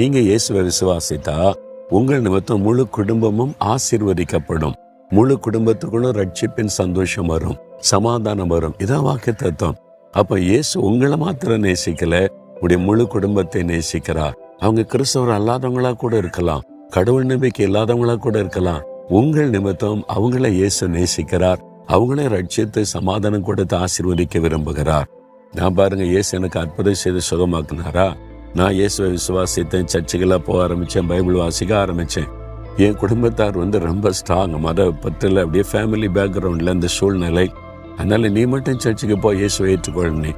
நீங்க இயேசுவை விசுவாசித்தா உங்கள் நிமித்தம் முழு குடும்பமும் ஆசீர்வதிக்கப்படும். முழு குடும்பத்துக்குள்ளும் ரட்சிப்பின் சந்தோஷம் வரும், சமாதானம் வரும். இதான் வாக்குத்தத்தம். அப்ப இயேசு உங்களை மாத்திரம் நேசிக்கல, உடைய முழு குடும்பத்தை நேசிக்கிறார். அவங்க கிறிஸ்தவர் அல்லாதவங்களா கூட இருக்கலாம், கடவுள் நம்பிக்கை இல்லாதவங்களா கூட இருக்கலாம். உங்கள் நிமித்தம் அவங்கள இயேசு நேசிக்கிறார். அவங்களே ரட்சித்து சமாதானம் கொடுத்து ஆசீர்வதிக்க விரும்புகிறார். நான் பாருங்க, இயேசு எனக்கு அற்புதம் செய்து சுகமாக்குனாரா? நான் இயேசுவை விசுவாசித்தேன், சர்ச்சுக்கெல்லாம் போக ஆரம்பித்தேன், பைபிள் வாசிக்க ஆரம்பித்தேன். என் குடும்பத்தார் ரொம்ப ஸ்ட்ராங், மத பற்றில் அப்படியே ஃபேமிலி பேக்ரவுண்டில் இந்த சூழ்நிலை. அதனால் நீ மட்டும் சர்ச்சுக்கு போய் இயேசுவை ஏற்றுக்கொள்ளனே.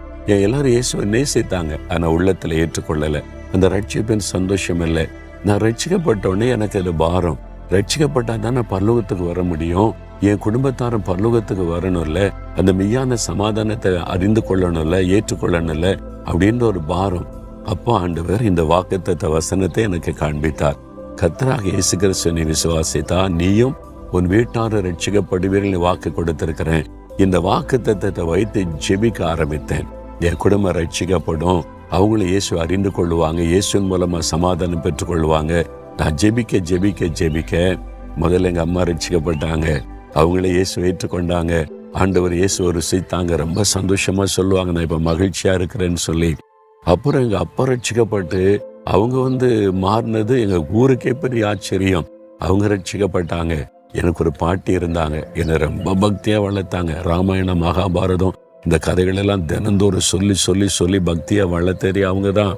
எல்லாரும் இயேசுவை நேசித்தாங்க, ஆனால் உள்ளத்தில் ஏற்றுக்கொள்ளலை. அந்த ரட்சிப்பின் சந்தோஷம் இல்லை. நான் ரட்சிக்கப்பட்டோடனே எனக்கு அது பாரம். ரட்சிக்கப்பட்டால் தான் நான் பரலோகத்துக்கு வர முடியும். என் குடும்பத்தாரும் பரலோகத்துக்கு வரணும்ல, அந்த மெய்யான சமாதானத்தை அறிந்து கொள்ளணும்ல, ஏற்றுக்கொள்ளணும்ல அப்படின்ற ஒரு பாரம். அப்போ ஆண்டவர் இந்த வாக்குத்தத்த வசனத்தை எனக்கு காண்பித்தார். கர்த்தராக இயேசு கிறிஸ்துவை விசுவாசித்தா நீயும் உன் வீட்டாரும் ரட்சிக்கப்படுவீர்கள் வாக்கு கொடுத்திருக்கிறேன். இந்த வாக்குத்தத்தத்தை வைத்து ஜெபிக்க ஆரம்பித்தேன். என் குடும்பம் ரட்சிக்கப்படும், அவங்களும் இயேசு அறிந்து கொள்ளுவாங்க, இயேசுவின் மூலமா சமாதானம் பெற்றுக் கொள்ளுவாங்க. நான் ஜெபிக்க ஜெபிக்க ஜெபிக்க முதல்ல எங்க அம்மா ரட்சிக்கப்பட்டாங்க, அவங்களே இயேசு ஏற்றுக்கொண்டாங்க. ஆண்டவர் இயேசு ருசித்தாங்க, ரொம்ப சந்தோஷமா சொல்லுவாங்க, நான் இப்ப மகிழ்ச்சியா இருக்கிறேன்னு சொல்லி. அப்புறம் எங்க அப்பா ரட்சிக்கப்பட்டு அவங்க மாறினது எங்க ஊருக்கே பெரிய ஆச்சரியம். அவங்க ரட்சிக்கப்பட்டாங்க. எனக்கு ஒரு பாட்டி இருந்தாங்க, என்னை ரொம்ப பக்தியா வளர்த்தாங்க. ராமாயணம், மகாபாரதம் இந்த கதைகள் எல்லாம் தினந்தோறும் சொல்லி சொல்லி சொல்லி பக்தியா வளர்த்தேறி அவங்க தான்.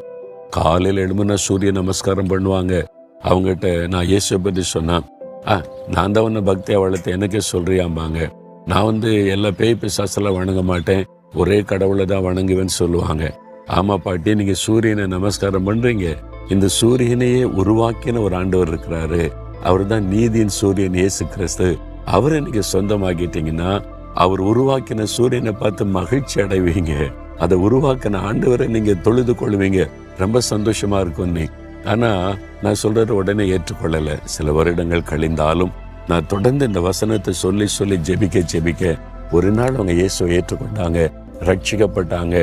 காலையில் எழுமுன்னா சூரிய நமஸ்காரம் பண்ணுவாங்க. அவங்ககிட்ட நான் இயேசுவை பற்றி சொன்னேன். நான் தான் ஒன்று பக்தியா வளர்த்தேன், எனக்கே சொல்றியாம்பாங்க. நான் எல்லா பேய் பிசாசெல்லாம் வணங்க மாட்டேன், ஒரே கடவுளை தான் வணங்குவேன்னு சொல்லுவாங்க. ஆமா பாட்டி, நீங்க சூரியனை நமஸ்காரம் பண்றீங்க, இந்த சூரியனையே உருவாக்கின ஒரு ஆண்டவர் இருக்கிறாரு, அவர் தான் நீதியின் சூரியன் இயேசு கிறிஸ்து. அவரை நீங்க சொந்தமாக்கிட்டீங்கன்னா அவர் உருவாக்கின சூரியனை பார்த்து மகிழ்ச்சி அடைவீங்க. அதை உருவாக்கின ஆண்டவரை நீங்க தொழுது கொள்வீங்க, ரொம்ப சந்தோஷமா இருக்கும் நீ. ஆனா நான் சொல்றது உடனே ஏற்றுக்கொள்ளல. சில வருடங்கள் கழிந்தாலும் நான் தொடர்ந்து இந்த வசனத்தை சொல்லி சொல்லி ஜெபிக்க ஜெபிக்க ஒரு நாள் அவங்க இயேசுவை ஏற்றுக்கொண்டாங்க, ரட்சிக்கப்பட்டாங்க,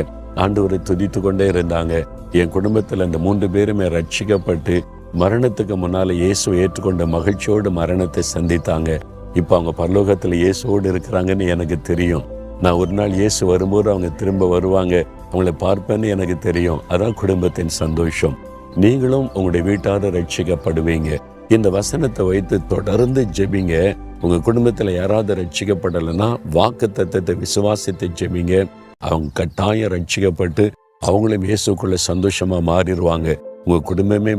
ஆண்டவரை துதித்து கொண்டே இருந்தாங்க. என் குடும்பத்துல இந்த 3 பேருமே ரட்சிக்கப்பட்டு மரணத்துக்கு முன்னால இயேசுவை ஏற்றுக்கொண்ட மகிழ்ச்சியோடு மரணத்தை சந்தித்தாங்க. இப்ப அவங்க பரலோகத்துல இயேசுவோடு இருக்கிறாங்கன்னு எனக்கு தெரியும். நான் ஒரு நாள் இயேசு வரும்போது அவங்க திரும்ப வருவாங்க, அவங்களை பார்ப்பேன்னு எனக்கு தெரியும். அதான் குடும்பத்தின் சந்தோஷம். நீங்களும் உங்களுடைய வீட்டார ரட்சிக்கப்படுவீங்க. இந்த வசனத்தை வைத்து தொடர்ந்து ஜெபிங்க. உங்க குடும்பத்துல யாராவது ரட்சிக்கப்படலைன்னா வாக்குத்தத்தத்தை விசுவாசித்து ஜெபிங்க. அவங்க கட்டாயம் ரட்சிக்கப்பட்டு அவங்களும் இயேசுக்குள்ள சந்தோஷமா மாறிடுவாங்க. உங்க குடும்பமே